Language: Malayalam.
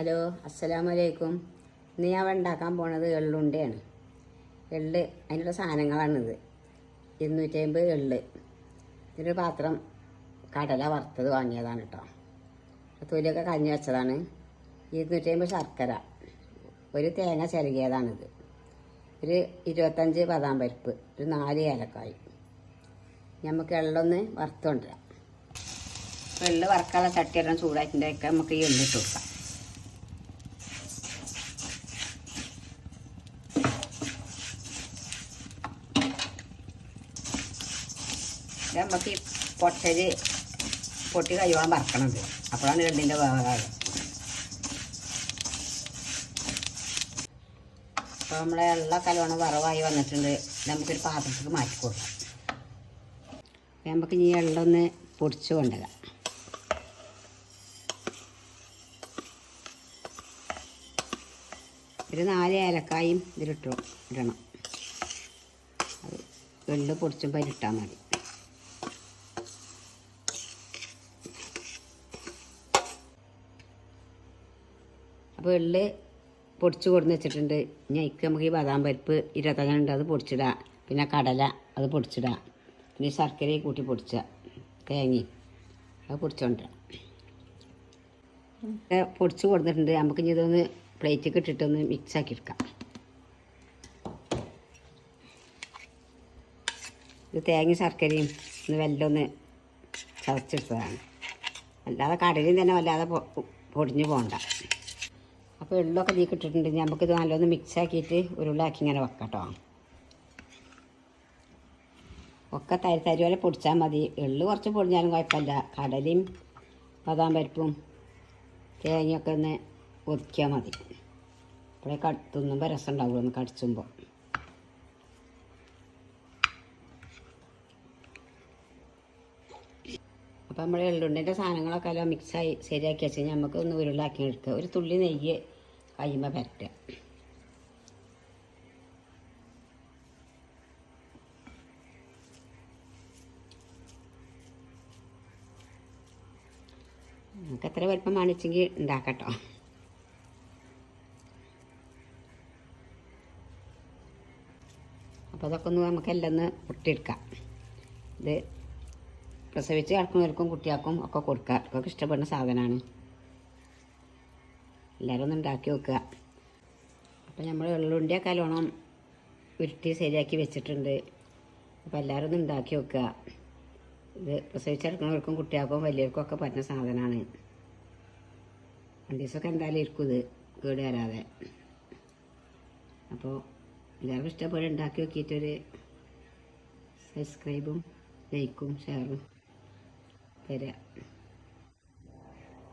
ഹലോ, അസ്സലാമലൈക്കും. ഇന്ന് ഞാൻ ഉണ്ടാക്കാൻ പോണത് എള്ളുണ്ടയാണ്. അതിനുള്ള സാധനങ്ങളാണിത്. 250 എള്ള്. ഇതിൻ്റെ പാത്രം കടല വറുത്തത് വാങ്ങിയതാണ് കേട്ടോ. തൊലിയൊക്കെ കളഞ്ഞ് വെച്ചതാണ്. 250 ശർക്കര, ഒരു തേങ്ങ ചിരകിയതാണിത്, ഒരു 25 ബദാം പരിപ്പ്, ഒരു 4 ഏലക്കായ്. നമുക്ക് എള്ളൊന്ന് വറുത്തുകൊണ്ടുവരാം. എള്ള് വറക്കാനുള്ള ചട്ടിയെല്ലാം ചൂടാക്കിൻ്റെയൊക്കെ നമുക്ക് ഈ എള്ളിട്ട് കൊടുക്കാം. നമുക്ക് ഈ പൊട്ടി കഴിയോളം വറക്കണത്. അപ്പോഴാണ് എള്ളിൻ്റെ വേവാറ്. അപ്പോൾ നമ്മളെ എള്ളൊക്കെ നല്ലോണം വറവായി വന്നിട്ടുണ്ട്. നമുക്കൊരു പാത്രത്തേക്ക് മാറ്റി കൊടുക്കാം. നമുക്ക് ഈ എള്ളൊന്ന് പൊടിച്ച് കൊണ്ടുവരാം. ഒരു 4 ഏലക്കായും ഇടണം. അത് എള്ള് പൊടിച്ചുമ്പോൾ അതിലിട്ടാൽ മതി. അപ്പോൾ എള്ള് പൊടിച്ച് കൊടുന്ന് വെച്ചിട്ടുണ്ട്. ഇനി അതിക്ക് നമുക്ക് ഈ ബദാം പരിപ്പ് 25 ഉണ്ട്, അത് പൊടിച്ചിടാം. പിന്നെ കടല അത് പൊടിച്ചിടാം. പിന്നെ ശർക്കരയും കൂട്ടി പൊടിച്ചുക, തേങ്ങയും അത് പൊടിച്ചോണ്ടിരാം. പൊടിച്ച് കൊടുത്തിട്ടുണ്ട്. നമുക്ക് ഇനി ഇതൊന്ന് പ്ലേറ്റിലേക്ക് ഇട്ടിട്ടൊന്ന് മിക്സാക്കി എടുക്കാം. ഇത് തേങ്ങയും ശർക്കരയും ഒന്ന് വെല്ലൊന്ന് ചതച്ചെടുത്തതാണ്. അല്ലാതെ കടലയും തന്നെ വല്ലാതെ പൊടിഞ്ഞു പോകണ്ട. അപ്പോൾ എള്ളൊക്കെ ഇതിലേക്ക് ഇട്ടിട്ടുണ്ട്. നമുക്കിത് നല്ലൊന്ന് മിക്സാക്കിയിട്ട് ഉരുളാക്കി ഇങ്ങനെ വെക്കാം കേട്ടോ. ഒക്കെ തരി വരെ പൊടിച്ചാൽ മതി. എള്ള് കുറച്ച് പൊടിഞ്ഞാലും കുഴപ്പമില്ല. കടലയും ബദാം പരിപ്പും തേങ്ങയൊക്കെ ഒന്ന് ഒതുക്കിയാൽ മതി. അപ്പോഴേ തിന്നുമ്പോൾ രസം ഉണ്ടാവുള്ളൂ, ഒന്ന് കടിച്ചുമ്പോൾ. അപ്പോൾ നമ്മൾ എള്ളുണ്ടിൻ്റെ സാധനങ്ങളൊക്കെ എല്ലാം മിക്സായി ശരിയാക്കി വെച്ച് കഴിഞ്ഞാൽ നമുക്ക് ഒന്ന് ഉരുളാക്കി എടുക്കുക. ഒരു തുള്ളി നെയ്യ് കയ്യുമ്പോൾ പരട്ടുക. നമുക്ക് എത്ര വലിപ്പം കാണിച്ചെങ്കിൽ ഉണ്ടാക്കട്ടോ. അപ്പോൾ അതൊക്കെ ഒന്ന് നമുക്കെല്ലാം ഒന്ന് പൊട്ടിയെടുക്കാം. ഇത് പ്രസവിച്ച് കിടക്കുന്നവർക്കും കുട്ടികൾക്കും ഒക്കെ കൊടുക്കുക. അവർക്കൊക്കെ ഇഷ്ടപ്പെടുന്ന സാധനമാണ്. എല്ലാവരും ഒന്ന് ഉണ്ടാക്കി വെക്കുക. അപ്പോൾ നമ്മൾ എള്ളുണ്ടിയൊക്കെ നല്ലോണം ഉരുട്ടി ശരിയാക്കി വെച്ചിട്ടുണ്ട്. അപ്പോൾ എല്ലാവരും ഒന്ന് ഉണ്ടാക്കി വെക്കുക. ഇത് പ്രസവിച്ച് കിടക്കുന്നവർക്കും കുട്ടികൾക്കും വലിയവർക്കും ഒക്കെ പറ്റുന്ന സാധനമാണ്. 2 ദിവസമൊക്കെ എന്തായാലും ഇരിക്കും ഇത് കേട് വരാതെ. അപ്പോൾ എല്ലാവർക്കും ഇഷ്ടപ്പെട്ട് ഉണ്ടാക്കി നോക്കിയിട്ടൊരു സബ്സ്ക്രൈബും ലൈക്കും ഷെയറും തരാം.